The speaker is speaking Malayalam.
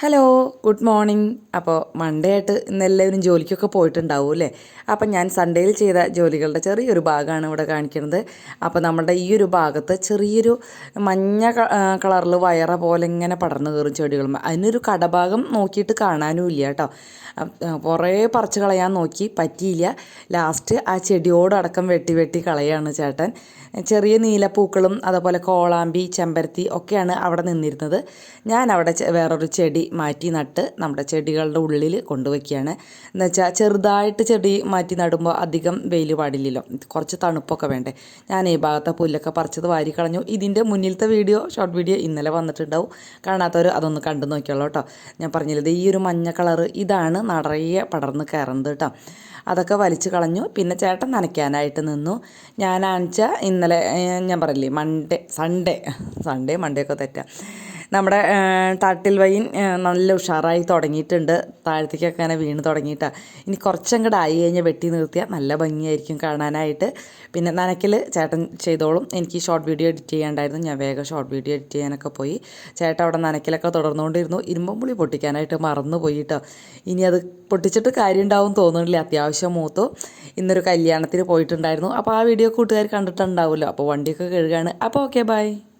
Hello good morning. അപ്പോൾ മൺഡേ ആയിട്ട് ഇന്നെല്ലാവരും ജോലിക്കൊക്കെ പോയിട്ടുണ്ടാവും അല്ലേ. അപ്പം ഞാൻ സൺഡേയിൽ ചെയ്ത ജോലികളുടെ ചെറിയൊരു ഭാഗമാണ് ഇവിടെ കാണിക്കുന്നത്. അപ്പോൾ നമ്മുടെ ഈ ഒരു ഭാഗത്ത് ചെറിയൊരു മഞ്ഞ കളറിൽ വയറ പോലെ ഇങ്ങനെ പടർന്നു കയറും ചെടികളും. അതിനൊരു കടഭാഗം നോക്കിയിട്ട് കാണാനും ഇല്ല കേട്ടോ. കുറേ പറിച്ച് കളയാൻ നോക്കി, പറ്റിയില്ല. ലാസ്റ്റ് ആ ചെടിയോടടക്കം വെട്ടി കളയാണ് ചേട്ടൻ. ചെറിയ നീലപ്പൂക്കളും അതുപോലെ കോളാമ്പി, ചെമ്പരത്തി ഒക്കെയാണ് അവിടെ നിന്നിരുന്നത്. ഞാൻ അവിടെ വേറൊരു ചെടി മാറ്റി നട്ട് നമ്മുടെ ചെടികളുടെ ഉള്ളിൽ കൊണ്ടുവയ്ക്കുകയാണ്. എന്നുവെച്ചാൽ ചെറുതായിട്ട് ചെടി മാറ്റി നടുമ്പോൾ അധികം വെയിൽ പാടില്ലല്ലോ, കുറച്ച് തണുപ്പൊക്കെ വേണ്ടേ. ഞാൻ ഈ ഭാഗത്തെ പുല്ലൊക്കെ പറിച്ചത് വാരി കളഞ്ഞു. ഇതിൻ്റെ മുന്നിലത്തെ ഷോർട്ട് വീഡിയോ ഇന്നലെ വന്നിട്ടുണ്ടാവും. കാണാത്തവർ അതൊന്ന് കണ്ടു നോക്കിയോളൂ കേട്ടോ. ഞാൻ പറഞ്ഞില്ലത് ഈ ഒരു മഞ്ഞ കളറ് ഇതാണ് നിറയെ പടർന്ന് കയറുന്നത് കേട്ടോ. അതൊക്കെ വലിച്ചു കളഞ്ഞു. പിന്നെ ചേട്ടൻ നനയ്ക്കാനായിട്ട് നിന്നു. ഞാനാണെച്ചാൽ ഇന്നലെ ഞാൻ പറയില്ലേ സൺഡേ മൺഡേ ഒക്കെ തെറ്റാം. നമ്മുടെ തട്ടിൽ വൈൻ നല്ല ഉഷാറായി തുടങ്ങിയിട്ടുണ്ട്. താഴത്തേക്കൊക്കെ അങ്ങനെ വീണ് തുടങ്ങിയിട്ടാണ്. ഇനി കുറച്ചങ്ങോട്ട് ആയി കഴിഞ്ഞാൽ വെട്ടി നിർത്തിയാൽ നല്ല ഭംഗിയായിരിക്കും കാണാനായിട്ട്. പിന്നെ നനയ്ക്കൽ ചേട്ടൻ ചെയ്തോളും. എനിക്ക് ഷോർട്ട് വീഡിയോ എഡിറ്റ് ചെയ്യാണ്ടായിരുന്നു. ഞാൻ വേഗം ഷോർട്ട് വീഡിയോ എഡിറ്റ് ചെയ്യാനൊക്കെ പോയി. ചേട്ടൻ അവിടെ നനയ്ക്കലൊക്കെ തുടർന്നുകൊണ്ടിരുന്നു. ഇരുമ്പുളി പൊട്ടിക്കാനായിട്ട് മറന്നു പോയിട്ടോ. ഇനി അത് പൊട്ടിച്ചിട്ട് കാര്യം ഉണ്ടാവും തോന്നുന്നില്ല. അത്യാവശ്യം മൂത്തു. ഇന്നൊരു കല്യാണത്തിന് പോയിട്ടുണ്ടായിരുന്നു. അപ്പോൾ ആ വീഡിയോ കൂട്ടുകാർ കണ്ടിട്ടുണ്ടാവുമല്ലോ. അപ്പോൾ വണ്ടിയൊക്കെ കഴുകാണ്. അപ്പോൾ ഓക്കെ, ബൈ.